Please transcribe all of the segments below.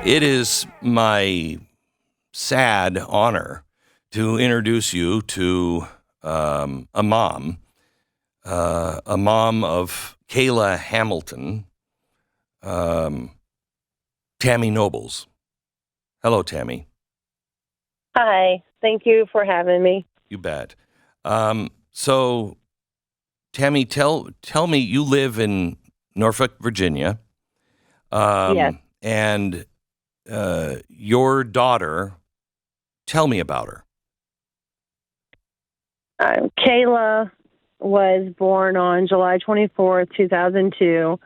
It is my sad honor to introduce you to a mom of Kayla Hamilton, Tammy Nobles. Hello, Tammy. Hi, thank you for having me. You bet. So, Tammy, tell me, you live in Norfolk, Virginia, Yes, and your daughter. Tell me about her. Kayla was born on July 24th, 2002.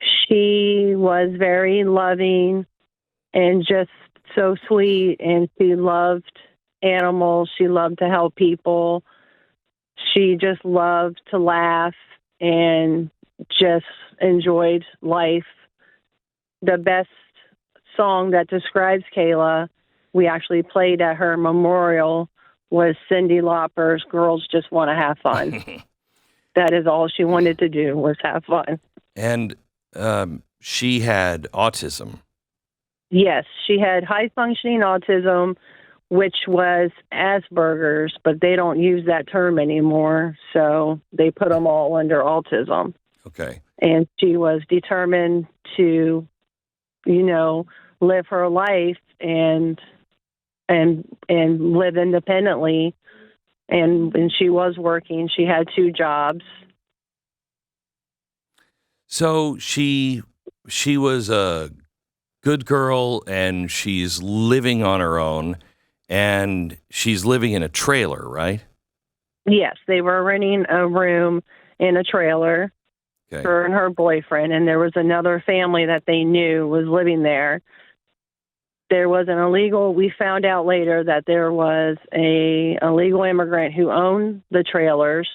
She was very loving and just so sweet, and she loved animals. She loved to help people. She just loved to laugh and just enjoyed life. The best song that describes Kayla, we actually played at her memorial, was Cyndi Lauper's Girls Just Want to Have Fun. That is all she wanted to do, was have fun. And she had autism. Yes, she had high-functioning autism, which was Asperger's, but they don't use that term anymore, so they put them all under autism. Okay. And she was determined to, live her life and live independently. And when she was working, she had 2 jobs. So she was a good girl, and she's living on her own, and she's living in a trailer, right? Yes, they were renting a room in a trailer, Okay. her and her boyfriend, and there was another family that they knew was living there. There was we found out later that there was a illegal immigrant who owned the trailers,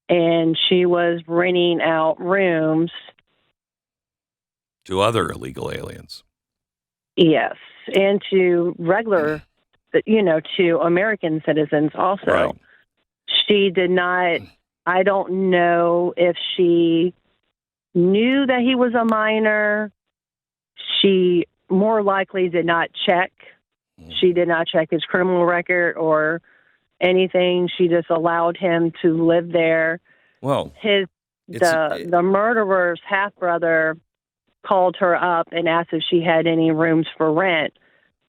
and she was renting out rooms. To other illegal aliens. Yes, and to regular, to American citizens also. Right. She did not, I don't know if she knew that he was a minor. She more likely did not check. She did not check his criminal record or anything. She just allowed him to live there. Well, the murderer's half-brother called her up and asked if she had any rooms for rent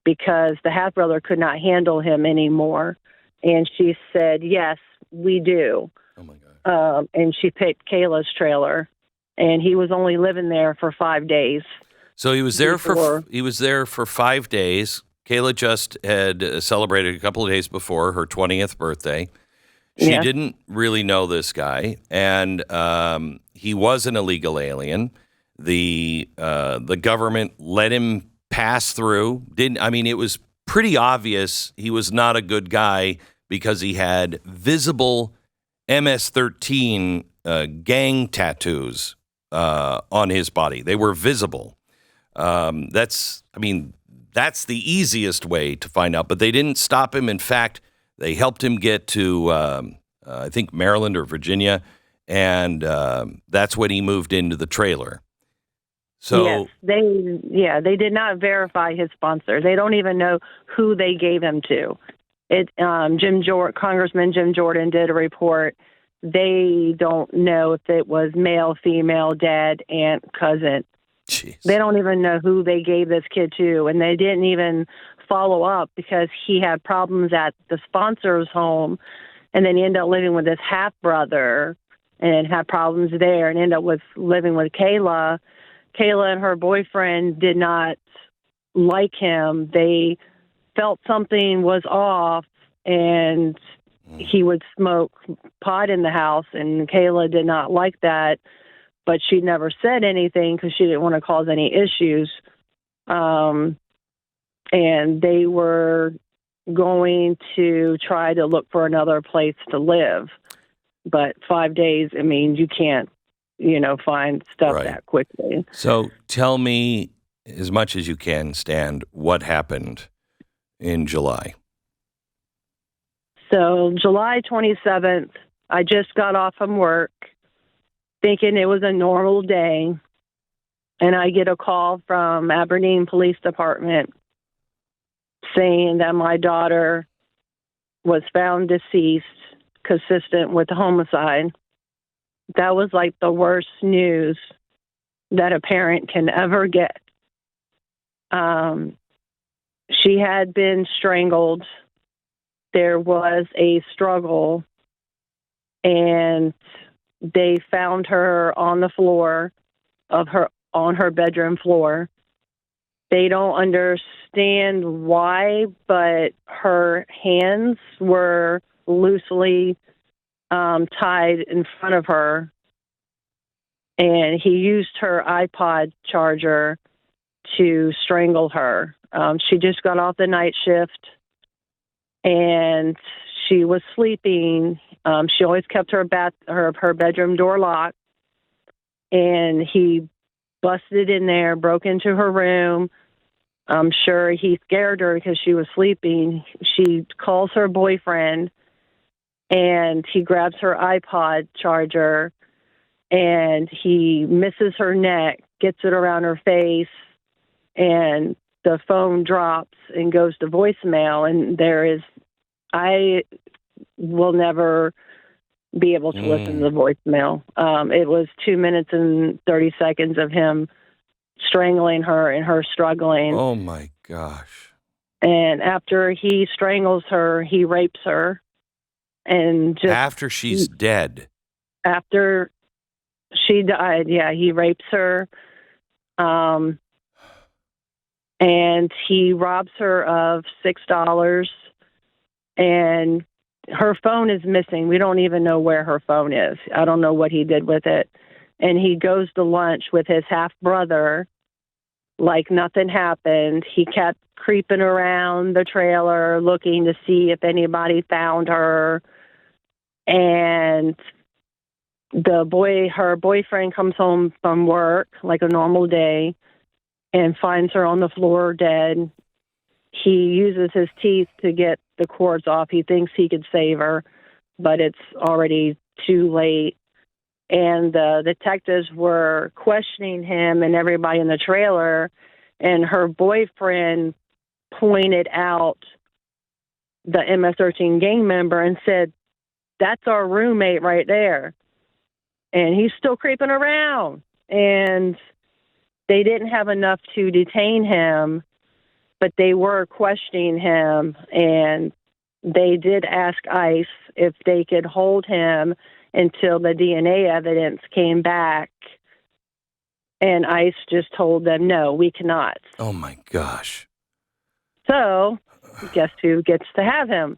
because the half-brother could not handle him anymore. And she said, yes, we do. Oh, my God. And she picked Kayla's trailer, and he was only living there for 5 days. So he was there for 5 days. Kayla just had celebrated a couple of days before her 20th birthday. She didn't really know this guy, and he was an illegal alien. The government let him pass through. It was pretty obvious he was not a good guy because he had visible MS-13 gang tattoos on his body. They were visible. That's the easiest way to find out. But they didn't stop him. In fact, they helped him get to, I think, Maryland or Virginia, and that's when he moved into the trailer. So yes, they did not verify his sponsor. They don't even know who they gave him to. Congressman Jim Jordan did a report. They don't know if it was male, female, dad, aunt, cousin. Jeez. They don't even know who they gave this kid to, and they didn't even follow up because he had problems at the sponsor's home, and then he ended up living with his half-brother and had problems there and ended up living with Kayla. Kayla and her boyfriend did not like him. They felt something was off, and he would smoke pot in the house, and Kayla did not like that. But she never said anything because she didn't want to cause any issues. And they were going to try to look for another place to live. But 5 days, you can't, find stuff Right. that quickly. So tell me, as much as you can, Stan, what happened in July? So July 27th, I just got off from work, thinking it was a normal day. and I get a call from Aberdeen Police Department saying that my daughter was found deceased, consistent with homicide. That was like the worst news that a parent can ever get. She had been strangled. There was a struggle, and they found her on the floor on her bedroom floor. They don't understand why, but her hands were loosely tied in front of her, and he used her iPod charger to strangle her. She just got off the night shift, and she was sleeping. She always kept her bedroom door locked, and he busted in there, broke into her room. I'm sure he scared her because she was sleeping. She calls her boyfriend, and he grabs her iPod charger, and he misses her neck, gets it around her face, and the phone drops and goes to voicemail. And I will never be able to listen to the voicemail. It was 2 minutes and 30 seconds of him strangling her and her struggling. Oh, my gosh. And after he strangles her, he rapes her. And just after she's dead. After she died, yeah, he rapes her. And he robs her of $6. And her phone is missing. We don't even know where her phone is. I don't know what he did with it. And he goes to lunch with his half-brother like nothing happened. He kept creeping around the trailer looking to see if anybody found her. And her boyfriend comes home from work like a normal day and finds her on the floor dead. He uses his teeth to get the cords off. He thinks he could save her, but it's already too late. And the detectives were questioning him and everybody in the trailer, and her boyfriend pointed out the MS-13 gang member and said, "That's our roommate right there." And he's still creeping around. And they didn't have enough to detain him, but they were questioning him, and they did ask ICE if they could hold him until the DNA evidence came back. And ICE just told them, no, we cannot. Oh, my gosh. So guess who gets to have him?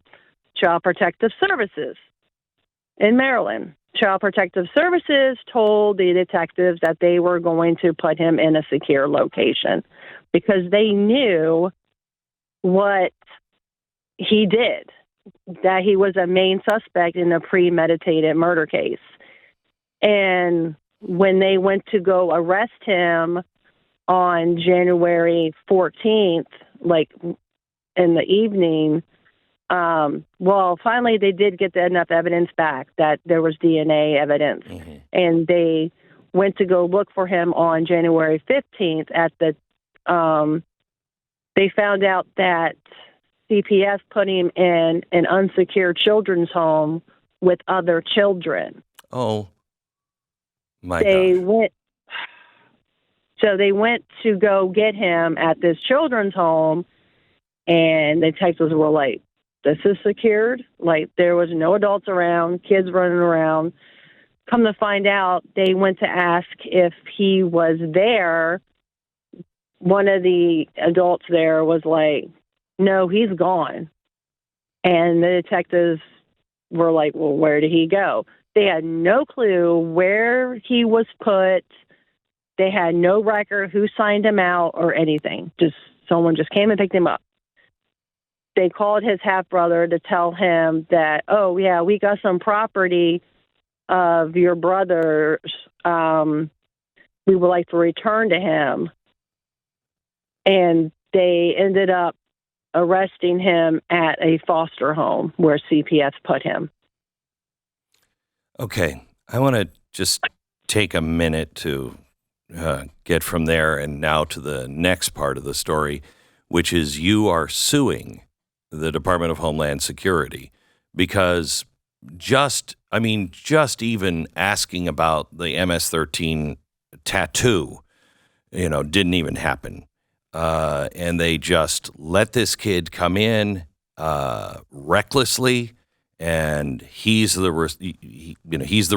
Child Protective Services in Maryland. Child Protective Services told the detectives that they were going to put him in a secure location because they knew what he did, that he was a main suspect in a premeditated murder case. And when they went to go arrest him on January 14th, like in the evening, finally they did get enough evidence back that there was DNA evidence. Mm-hmm. And they went to go look for him on January 15th at the, they found out that CPS put him in an unsecured children's home with other children. Oh, my gosh. So they went to go get him at this children's home, and the detectives were like, this is secured. Like, there was no adults around, kids running around. Come to find out, they went to ask if he was there. One of the adults there was like, no, he's gone. And the detectives were like, well, where did he go? They had no clue where he was put. They had no record who signed him out or anything. Just someone just came and picked him up. They called his half-brother to tell him that, oh, yeah, we got some property of your brother's. We would like to return to him. And they ended up arresting him at a foster home where CPS put him. Okay, I want to just take a minute to get from there and now to the next part of the story, which is you are suing the Department of Homeland Security because just even asking about the MS-13 tattoo, didn't even happen. And they just let this kid come in recklessly, and he's the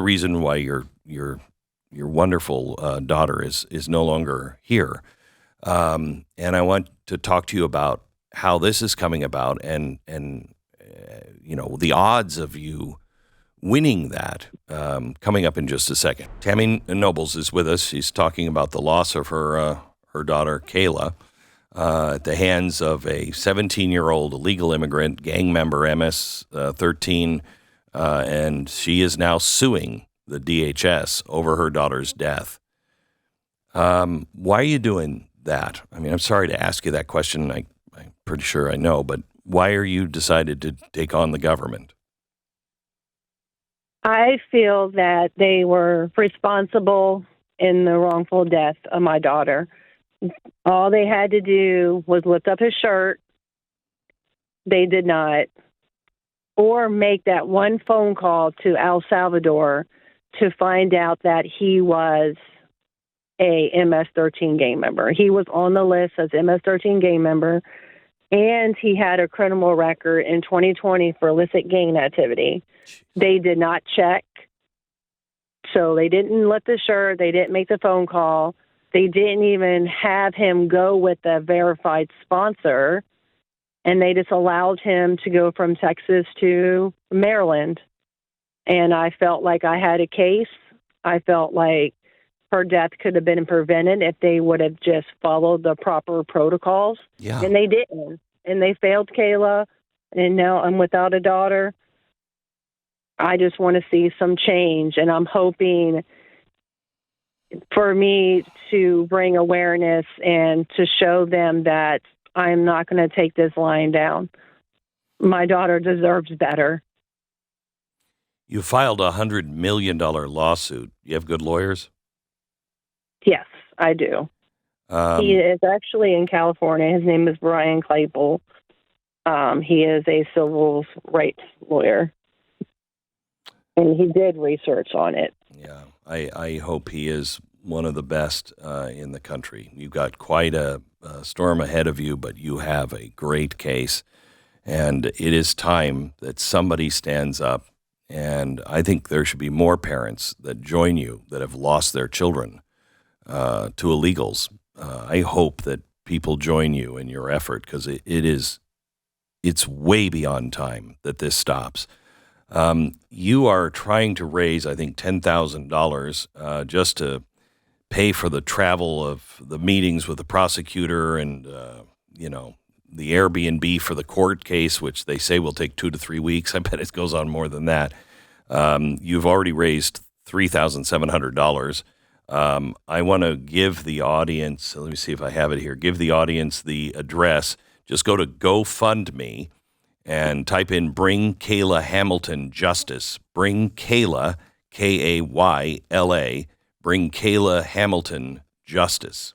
reason why your wonderful daughter is no longer here. And I want to talk to you about how this is coming about, and the odds of you winning that, coming up in just a second. Tammy Nobles is with us. She's talking about the loss of her daughter, Kayla, at the hands of a 17-year-old illegal immigrant, gang member, MS-13, and she is now suing the DHS over her daughter's death. Why are you doing that? I mean, I'm sorry to ask you that question. I'm pretty sure I know, but why are you decided to take on the government? I feel that they were responsible in the wrongful death of my daughter. All they had to do was lift up his shirt. They did not. Or make that one phone call to El Salvador to find out that he was a MS-13 gang member. He was on the list as MS-13 gang member, and he had a criminal record in 2020 for illicit gang activity. They did not check, so they didn't lift the shirt. They didn't make the phone call. They didn't even have him go with a verified sponsor, and they just allowed him to go from Texas to Maryland. And I felt like I had a case. I felt like her death could have been prevented if they would have just followed the proper protocols. Yeah. And they didn't. And they failed Kayla, and now I'm without a daughter. I just want to see some change, and I'm hoping for me to bring awareness and to show them that I'm not going to take this lying down. My daughter deserves better. You filed a $100 million lawsuit. You have good lawyers? Yes, I do. He is actually in California. His name is Brian Claypool. He is a civil rights lawyer. And he did research on it. Yeah, I hope he is one of the best in the country. You've got quite a storm ahead of you, but you have a great case. And it is time that somebody stands up. And I think there should be more parents that join you that have lost their children to illegals. I hope that people join you in your effort, because it's way beyond time that this stops. You are trying to raise, I think, $10,000 just to pay for the travel of the meetings with the prosecutor and, the Airbnb for the court case, which they say will take 2 to 3 weeks. I bet it goes on more than that. You've already raised $3,700. I want to give the audience, let me see if I have it here, give the audience the address. Just go to GoFundMe and type in Bring Kayla Hamilton Justice. Bring Kayla, Kayla, Bring Kayla Hamilton Justice.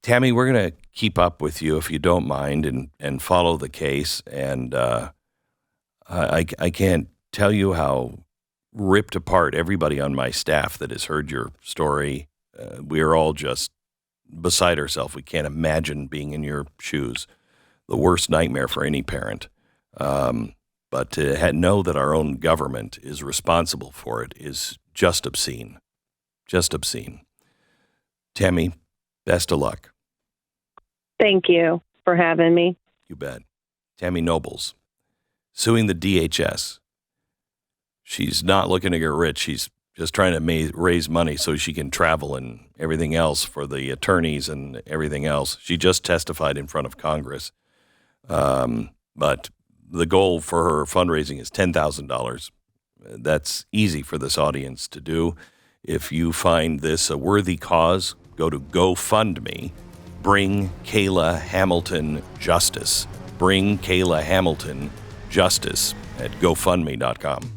Tammy, we're going to keep up with you if you don't mind and follow the case. And I can't tell you how ripped apart everybody on my staff that has heard your story. We are all just beside ourselves. We can't imagine being in your shoes. The worst nightmare for any parent. But to know that our own government is responsible for it is just obscene. Just obscene. Tammy, best of luck. Thank you for having me. You bet. Tammy Nobles, suing the DHS. She's not looking to get rich. She's just trying to raise money so she can travel and everything else for the attorneys and everything else. She just testified in front of Congress. But the goal for her fundraising is $10,000. That's easy for this audience to do. If you find this a worthy cause, go to GoFundMe. Bring Kayla Hamilton Justice. Bring Kayla Hamilton Justice at GoFundMe.com.